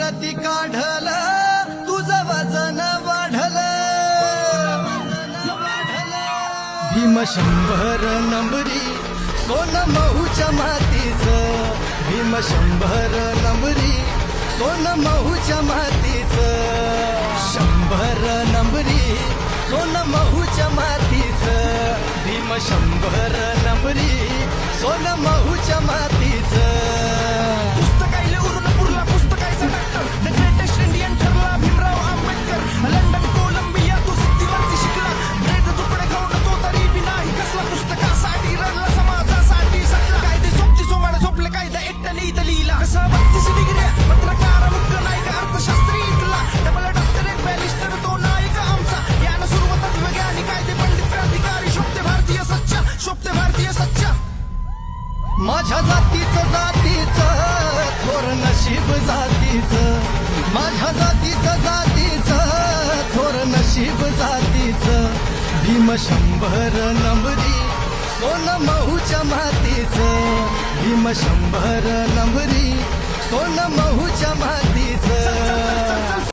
गळती काढल तुझं वजन वाढल भीम 100 नंबरी सोन महूच्या मातीचं भीम 100 नंबरी सोन महूच्या मातीचं 100 नंबरी सोन महूच्या मातीचं भीम 100 नंबरी सोन महूच्या मातीचं पुस्तकाईले उरून पुरला पुस्तकायचा डॉक्टर द ग्रेटेस्ट इंडियन ठरला भीमराव आंबेडकर लंडन कोलंबिया तो सिद्धीवरती शिकला ब्रेड तुकडे खाऊन तो तरी बी नाही कसला पुस्तकासाठी रडला समाजासाठी सगळा कायदे सोपची सोमाड झोपले कायदा एकट्याने इथं लिहिला कसा 32 डिग्री पत्रकार मुक्त नायक अर्थशास्त्री इथला डबल डॉक्टर एक बॅरिस्टर तो नायक आमचा ज्ञान सुरुवात तत्वज्ञानी कायदे पंडित क्रांतिकारी शोभते भारतीय सच्चा शोभते भारतीय सच्चा माझ्या जातीचं थोर नशीब जातीचं माझ्या जातीचं थोर नशीब जातीचं भीम 100 नंबरी सोन महूच्या मातीचं भीम 100 नंबरी सोन महूच्या मातीचं